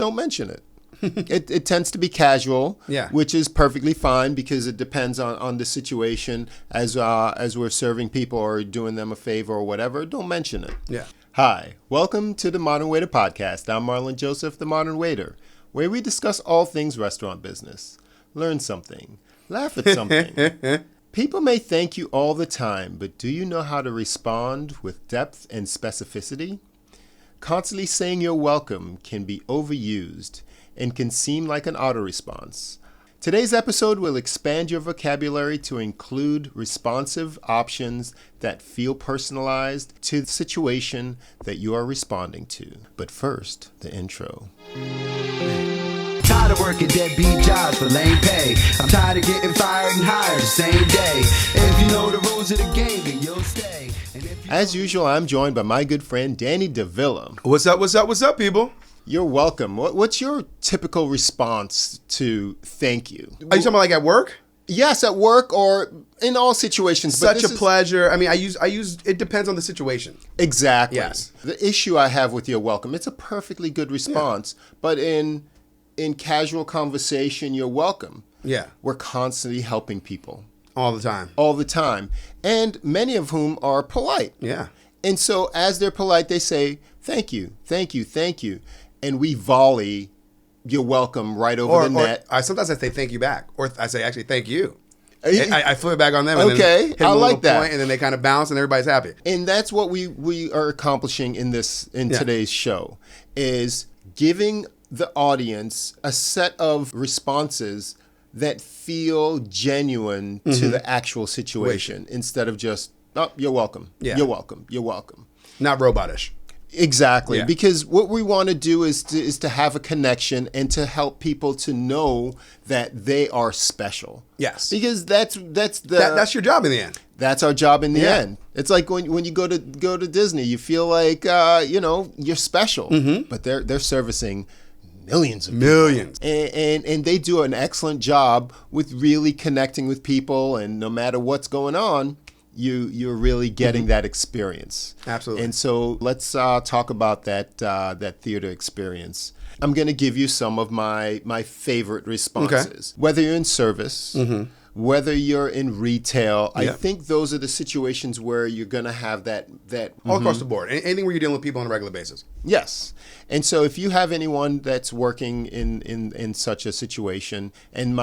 don't mention it. It tends to be casual, which is perfectly fine because it depends on the situation. As we're serving people or doing them a favor or whatever, don't mention it. Yeah. Hi, welcome to the Modern Waiter Podcast. I'm Marlon Joseph, the Modern Waiter, where we discuss all things restaurant business. Learn something, laugh at something. People may thank you all the time, but do you know how to respond with depth and specificity? Constantly saying you're welcome can be overused and can seem like an auto-response. Today's episode will expand your vocabulary to include responsive options that feel personalized to the situation that you are responding to. But first, the intro. Tired of working deadbeat jobs for lame pay. I'm tired of getting fired and hired the same day. If you know the rules of the game, then you'll stay. As usual, I'm joined by my good friend, Danny DeVilla. What's up, people? You're welcome. What's your typical response to thank you? Are you talking about like at work? Yes, at work or in all situations. Such a pleasure. I mean, I use. It depends on the situation. Exactly. Yes. The issue I have with you're welcome, it's a perfectly good response, but in casual conversation, you're welcome. Yeah. We're constantly helping people. All the time. All the time. And many of whom are polite. Yeah. And so as they're polite, they say, thank you, thank you, thank you. And we volley, you're welcome, right over the net. Sometimes I say thank you back. Or I say, actually, thank you. I flip it back on them. And okay, then hit I like that. Point, and then they kind of bounce and everybody's happy. And that's what we are accomplishing in today's show, is giving the audience a set of responses that feel genuine to the actual situation instead of just, oh, you're welcome. Yeah. You're welcome. You're welcome. Not robotish. Exactly, Yeah. because what we want to do is to have a connection and to help people to know that they are special. Yes, because that's your job in the end. That's our job in the end. It's like when you go to Disney, you feel like you're special, but they're servicing millions of people. And they do an excellent job with really connecting with people, and no matter what's going on, you're really getting that experience. Absolutely. And so let's talk about that theater experience. I'm going to give you some of my favorite responses. Okay. Whether you're in service, whether you're in retail, I think those are the situations where you're going to have that all across the board. Anything where you're dealing with people on a regular basis. Yes. And so if you have anyone that's working in such a situation, and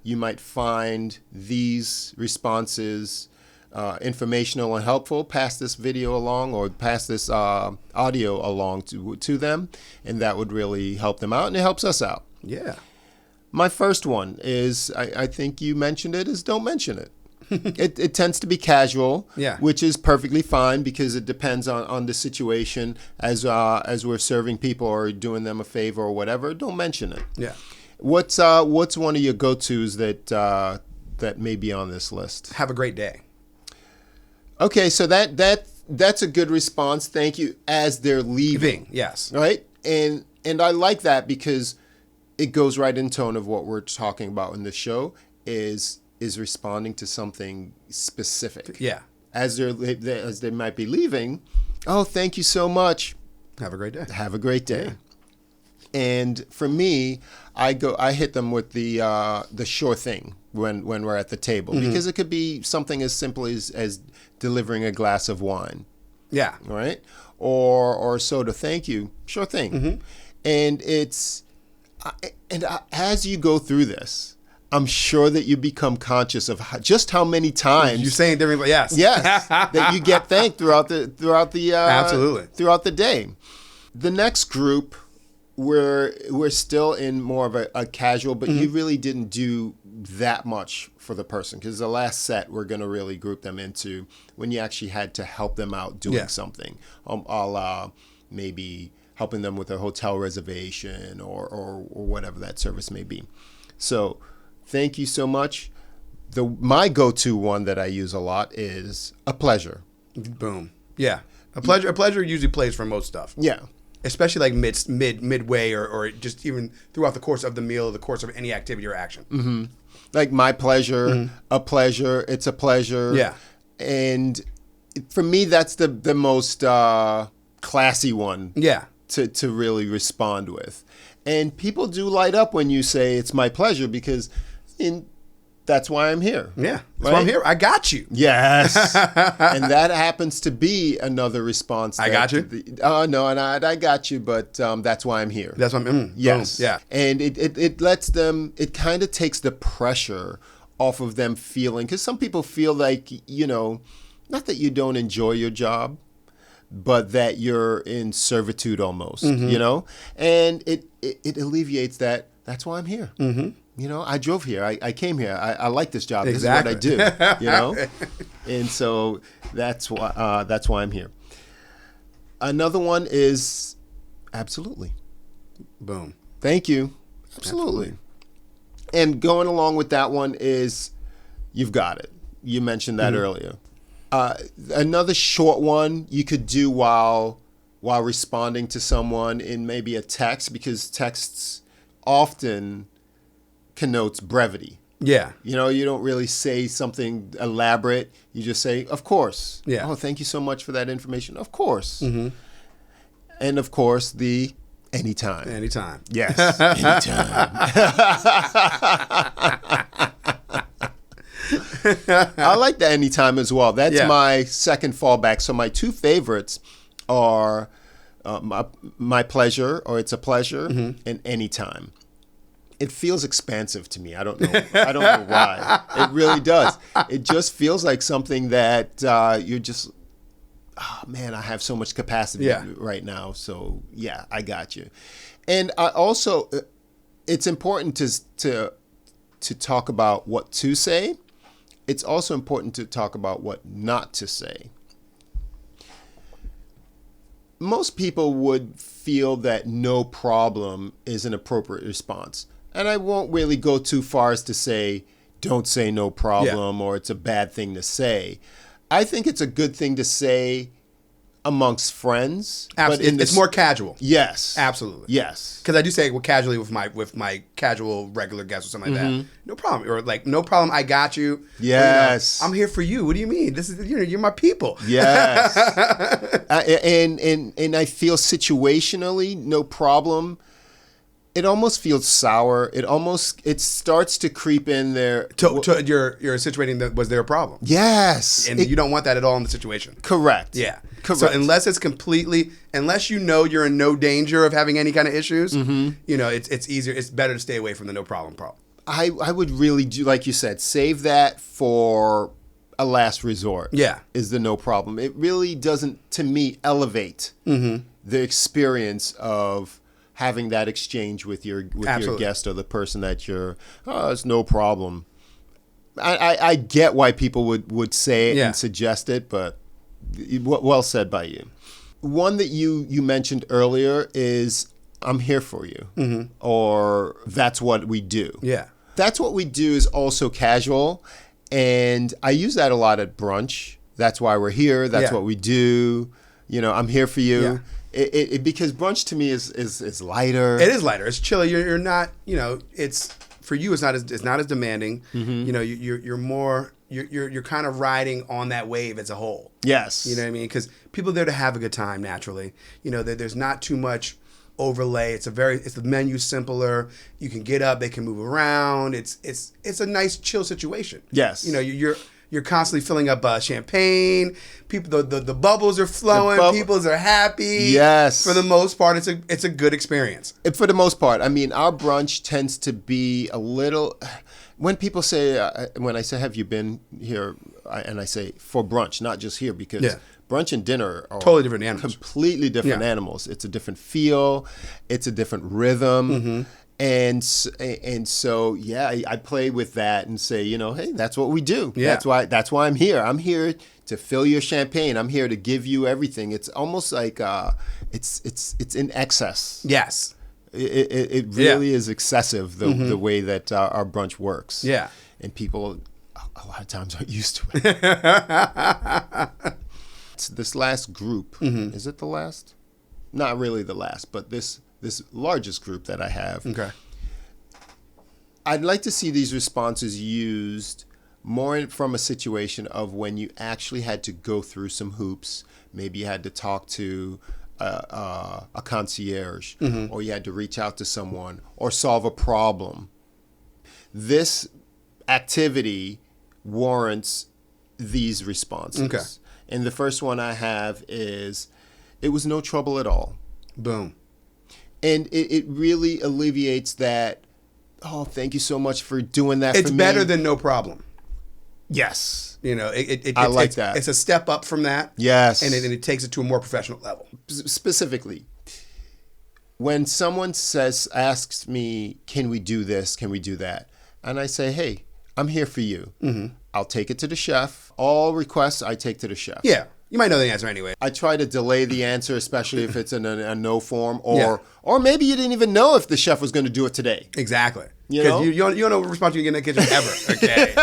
you might find these responses informational and helpful, pass this video along or pass this audio along to them, and that would really help them out, and it helps us out. Yeah. My first one is, I think you mentioned it, is don't mention it. It tends to be casual, which is perfectly fine because it depends on the situation. As we're serving people or doing them a favor or whatever, don't mention it. Yeah. What's one of your go-tos that may be on this list? Have a great day. Okay, so that's a good response. Thank you. As they're leaving, yes, right, and I like that because it goes right in tone of what we're talking about in the show is responding to something specific. Yeah, as they might be leaving. Oh, thank you so much. Have a great day. Have a great day. Yeah. And for me, I hit them with the sure thing when we're at the table, because it could be something as simple as delivering a glass of wine. Yeah. Right? Or soda. Thank you. Sure thing. And as you go through this, I'm sure that you become conscious of just how many times you're saying different. Yes. that you get thanked throughout the absolutely throughout the day. The next group, we're still in more of a casual, but you really didn't do that much for the person, because the last set we're going to really group them into when you actually had to help them out doing something, maybe helping them with a hotel reservation or whatever that service may be. So thank you so much. My go-to one that I use a lot is a pleasure. Boom. Yeah. A pleasure usually plays for most stuff. Yeah. Especially like midway or just even throughout the course of the meal, the course of any activity or action. Mm-hmm. Like my pleasure, a pleasure, it's a pleasure. Yeah. And for me, that's the most classy one. Yeah. To really respond with. And people do light up when you say it's my pleasure because that's why I'm here. Yeah, that's why I'm here. I got you. Yes. And that happens to be another response. I got you? No, and I got you, but that's why I'm here. That's why I'm, yes. Boom. Yeah. And it lets them, it kind of takes the pressure off of them feeling, because some people feel like, not that you don't enjoy your job, but that you're in servitude almost, and it alleviates that. That's why I'm here. Mm-hmm. I drove here. I came here. I like this job. Exactly. This is what I do. And so that's why I'm here. Another one is absolutely. Boom. Thank you. Absolutely. And going along with that one is you've got it. You mentioned that earlier. Another short one you could do while responding to someone in maybe a text, because texts often connotes brevity. Yeah. You don't really say something elaborate. You just say, of course. Yeah. Oh, thank you so much for that information. Of course. Mm-hmm. And of course, the anytime. Anytime. Yes. Anytime. I like the anytime as well. That's my second fallback. So my two favorites are my pleasure, or it's a pleasure, and anytime. It feels expansive to me. I don't know why. It really does. It just feels like something that you're just, oh man, I have so much capacity right now. So yeah, I got you. And I also, it's important to talk about what to say. It's also important to talk about what not to say. Most people would feel that no problem is an appropriate response. And I won't really go too far as to say, don't say no problem, or it's a bad thing to say. I think it's a good thing to say amongst friends. Absolutely. But it's more casual. Yes. Absolutely. Yes. Because I do say it casually with my casual regular guests or something like that. No problem. Or like, no problem, I got you. Yes. Or, I'm here for you. What do you mean? This is you're my people. Yes. And I feel situationally, no problem. It almost feels sour. It starts to creep in there. You're situating that was there a problem. Yes. And you don't want that at all in the situation. Correct. Yeah. Correct. So unless you know you're in no danger of having any kind of issues, it's easier. It's better to stay away from the no problem. I would really do, like you said, save that for a last resort. Yeah. Is the no problem. It really doesn't, to me, elevate the experience of having that exchange with your guest or the person that it's no problem. I get why people would say it and suggest it, but well said by you. One that you mentioned earlier is, I'm here for you, or that's what we do. Yeah. That's what we do is also casual, and I use that a lot at brunch. That's why we're here. That's what we do. I'm here for you. Yeah. It because brunch to me is lighter. It is lighter. It's chilly. You're not. It's for you. It's not as demanding. You're more. You're kind of riding on that wave as a whole. Yes. You know what I mean? Because people are there to have a good time naturally. There's not too much overlay. It's the menu's simpler. You can get up. They can move around. It's a nice chill situation. Yes. You're constantly filling up champagne. People, the bubbles are flowing. People are happy. Yes. For the most part, it's a good experience. For the most part, I mean, our brunch tends to be a little. When people say, when I say, have you been here? And I say for brunch, not just here, because brunch and dinner are totally different animals. Completely different animals. It's a different feel. It's a different rhythm. And so, I play with that and say, hey, that's what we do. Yeah. That's why I'm here. I'm here to fill your champagne. I'm here to give you everything. It's almost like it's in excess. Yes. It really is excessive the way that our brunch works. Yeah. And people a lot of times aren't used to it. This last group, is it the last? Not really the last, but this largest group that I have. Okay. I'd like to see these responses used more from a situation of when you actually had to go through some hoops. Maybe you had to talk to a concierge, or you had to reach out to someone or solve a problem, this activity warrants these responses. Okay. And the first one I have is, it was no trouble at all. Boom. And it really alleviates that, oh, thank you so much for doing that for me. It's better than no problem. Yes. You know, I like that. It's a step up from that. Yes. And it takes it to a more professional level. Specifically, when someone asks me, can we do this? Can we do that? And I say, hey, I'm here for you. I'll take it to the chef. All requests I take to the chef. Yeah. You might know the answer anyway. I try to delay the answer, especially if it's in a no form, or maybe you didn't even know if the chef was going to do it today. Exactly. You know? You don't know what response you get in the kitchen ever. Okay.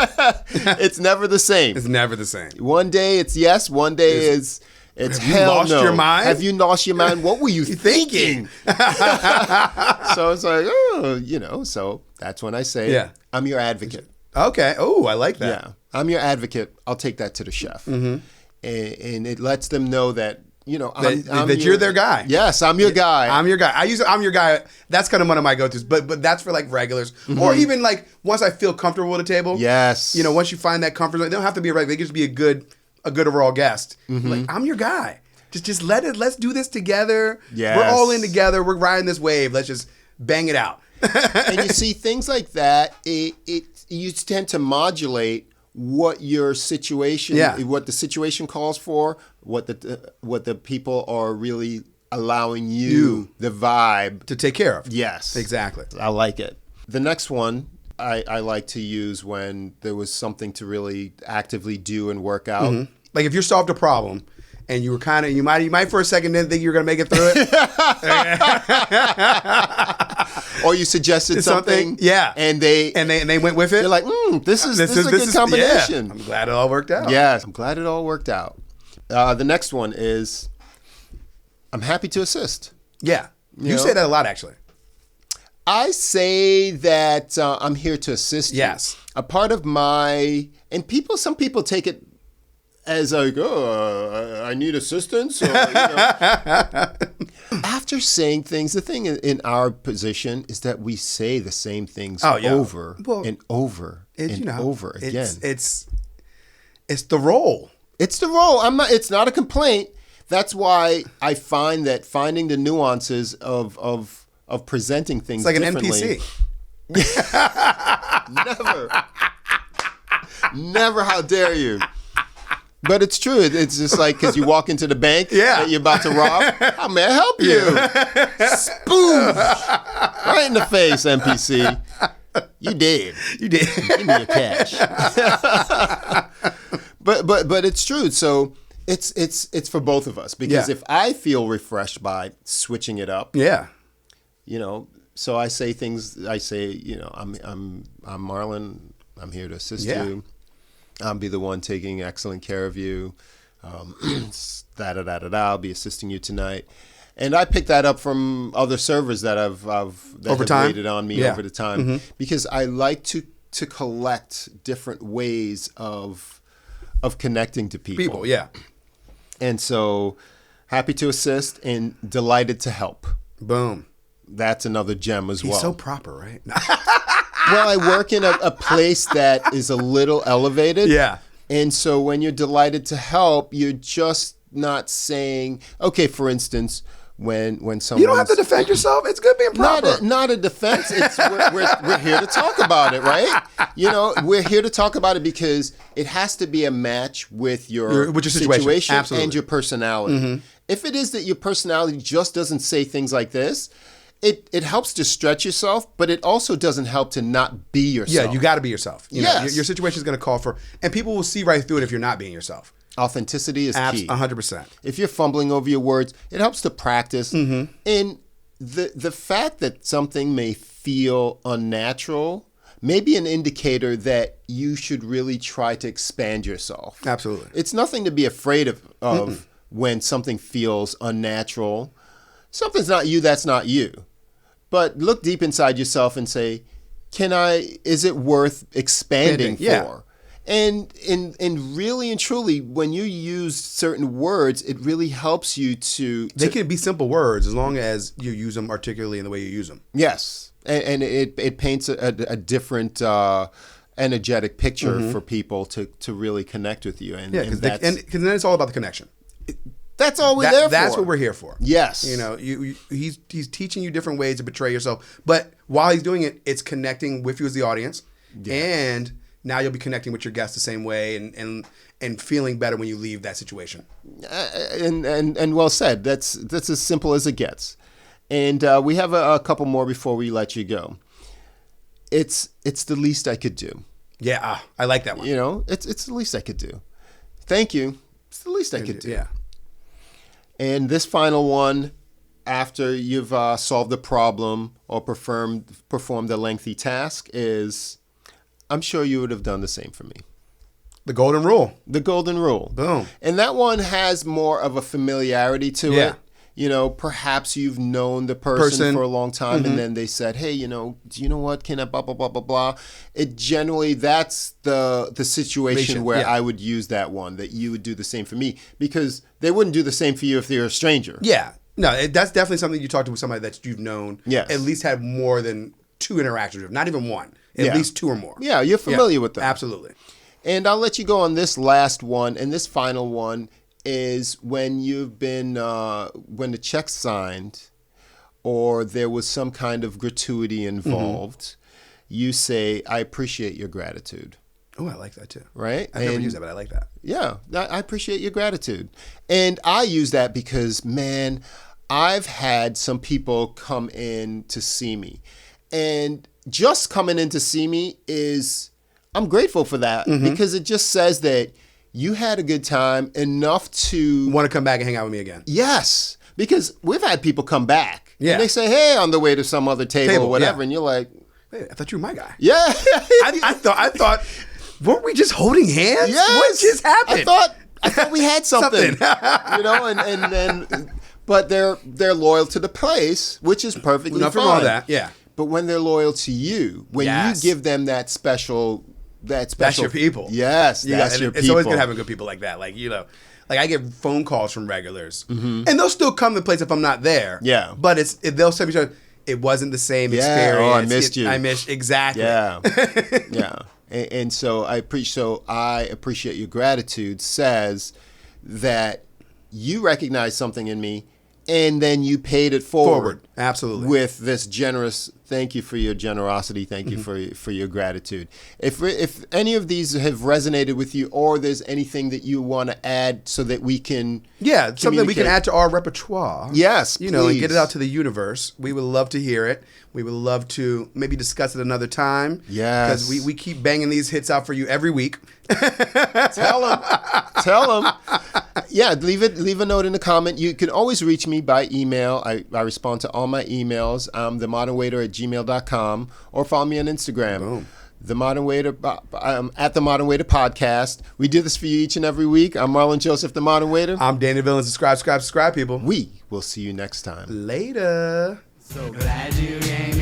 It's never the same. It's never the same. One day it's yes, one day it's have hell you lost no. your mind? Have you lost your mind? What were you thinking? So it's like, oh, you know, so that's when I say, Yeah. I'm your advocate. Okay. Oh, I like that. Yeah, I'm your advocate. I'll take that to the chef. And it lets them know that, you know, that you're their guy. Yes, I'm your guy. I'm your guy. I'm your guy. That's kind of one of my go-tos, but that's for like regulars, or even like once I feel comfortable at a table. Yes. You know, once you find that comfort, they don't have to be a regular. They can just be a good overall guest. Like, I'm your guy. Just let's do this together. Yes. We're all in together. We're riding this wave. Let's just bang it out. And you see things like that. You tend to modulate what your situation, what the situation calls for, what the people are really allowing you the vibe to take care of. Yes, Exactly. I like it. The next one I like to use when there was something to really actively do and work out. Like if you solved a problem and you were you might for a second didn't think you were going to make it through it. Or you suggested something, yeah, and they went with it. They're like, this is a good combination. Yeah. I'm glad it all worked out. Yes, I'm glad it all worked out. The next one is, I'm happy to assist. Yeah, you know? say that a lot, actually. I say that I'm here to assist you. Yes. A part of some people take it as like, oh, I need assistance. Or, you know. After saying things, the thing in our position is that we say the same things over and over and over again. It's the role. It's the role. It's not a complaint. That's why I find that finding the nuances of presenting things it's like differently. an NPC. Never. How dare you? But it's true. It's just like, because you walk into the bank that you're about to rob. How may I help you? Spoof! Right in the face, NPC. You did. You did. Give me your cash. But it's true. So it's for both of us, because if I feel refreshed by switching it up, you know, so I say things. I say, you know, I'm Marlon. I'm here to assist you. I'll be the one taking excellent care of you. I'll be assisting you tonight. And I picked that up from other servers that have waited on me over the time, because I like to collect different ways of connecting to people. And so, happy to assist and delighted to help. Boom. That's another gem as well. He's so proper, right? Well, I work in a place that is a little elevated. Yeah. And so when you're delighted to help, you're just not saying, okay, for instance, when someone... You don't have to defend yourself. It's good being proper. Not a defense. It's we're here to talk about it, right? You know, we're here to talk about it because it has to be a match with your situation Absolutely. And your personality. If it is that your personality just doesn't say things like this, it helps to stretch yourself, but it also doesn't help to not be yourself. Yeah, you got to be yourself. You know, your situation is going to call for, and people will see right through it if you're not being yourself. Authenticity is key. 100%. If you're fumbling over your words, it helps to practice. And the fact that something may feel unnatural may be an indicator that you should really try to expand yourself. Absolutely. It's nothing to be afraid of when something feels unnatural. Something's not you, that's not you. But look deep inside yourself and say, is it worth expanding for? And really and truly, when you use certain words, it really helps you to They can be simple words as long as you use them articulately in the way you use them. yes, and it paints a different energetic picture for people to really connect with you. And Yeah, and because that's, then it's all about the connection. that's all we're there for. That's what we're here for. Yes. You know, he's teaching you different ways to portray yourself, but while he's doing it, it's connecting with you as the audience, and now you'll be connecting with your guests the same way, and feeling better when you leave that situation. And well said. That's as simple as it gets. And we have a couple more before we let you go. It's the least I could do. Yeah, I like that one. You know, it's the least I could do. Thank you. It's the least I could do. Yeah. And this final one, after you've solved a problem or performed a lengthy task, is I'm sure you would have done the same for me. The golden rule. The golden rule. Boom. And that one has more of a familiarity to Yeah. it. You know, perhaps you've known the person for a long time and then they said, hey, you know, do you know what? Can I blah, blah, blah, blah, blah. It generally, that's the situation where I would use that one, that you would do the same for me, because they wouldn't do the same for you if they're a stranger. Yeah. No, that's definitely something you talk to with somebody that you've known. Yes. At least had more than 2 interactions with, not even 1. At least 2 or more. Yeah, you're familiar with them. Absolutely. And I'll let you go on this last one. And this final one is when you've been, when the check's signed or there was some kind of gratuity involved, you say, I appreciate your gratitude. Oh, I like that too. Right? I've never used that, but I like that. Yeah, I appreciate your gratitude. And I use that because, man, I've had some people come in to see me. And just coming in to see me I'm grateful for that because it just says that you had a good time enough to Want to come back and hang out with me again? Yes, because we've had people come back. Yeah. And they say, hey, on the way to some other table or whatever. Yeah. And you're like, Hey, I thought you were my guy. yeah. I thought, weren't we just holding hands? Yes. What just happened? I thought we had something. You know, and then, but they're loyal to the place, which is perfectly Nothing fine. wrong with that. Yeah. But when they're loyal to you, when Yes. you give them that special, That's your people. Yes, that's your people. It's always good having good people like that. Like, you know, like I get phone calls from regulars, and they'll still come to the place if I'm not there. Yeah. But they'll say to me, it wasn't the same Yeah. experience. Oh, I missed you. I missed exactly. Yeah, yeah. And so I appreciate your gratitude says that you recognize something in me, and then you paid it forward. Absolutely. With this generous, thank you for your generosity, thank you for your gratitude. If any of these have resonated with you, or there's anything that you want to add so that we can something we can add to our repertoire. Yes, you know, and get it please. out to the universe. We would love to hear it. We would love to maybe discuss it another time. Yes. Because we keep banging these hits out for you every week. Tell them. Yeah, leave a note in the comment. You can always reach me by email. I respond to all my emails. I'm themodernwaiter@gmail.com, or follow me on Instagram. Boom. The Modern Waiter, at the Modern Waiter Podcast. We do this for you each and every week. I'm Marlon Joseph, the Modern Waiter. I'm Danny Villain. Subscribe, people. We will see you next time. Later. So glad you came